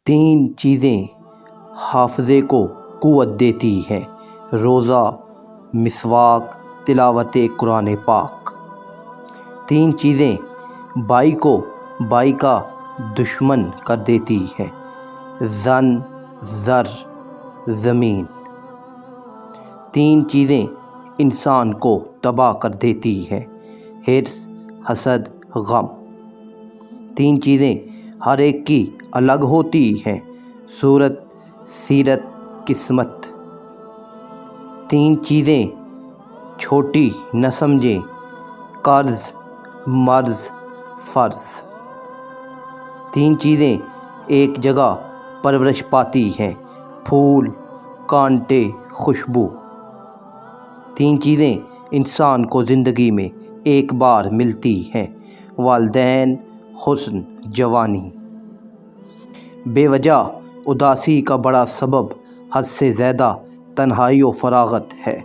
تین چیزیں حافظے کو قوت دیتی ہیں: روزہ، مسواک، تلاوت قرآن پاک۔ تین چیزیں بائی کو بائی کا دشمن کر دیتی ہیں: زن، زر، زمین۔ تین چیزیں انسان کو تباہ کر دیتی ہیں: حرص، حسد، غم۔ تین چیزیں ہر ایک کی الگ ہوتی ہیں: صورت، سیرت، قسمت۔ تین چیزیں چھوٹی نہ سمجھیں: قرض، مرض، فرض۔ تین چیزیں ایک جگہ پرورش پاتی ہیں: پھول، کانٹے، خوشبو۔ تین چیزیں انسان کو زندگی میں ایک بار ملتی ہیں: والدین، حسن، جوانی۔ بے وجہ اداسی کا بڑا سبب حد سے زیادہ تنہائی و فراغت ہے۔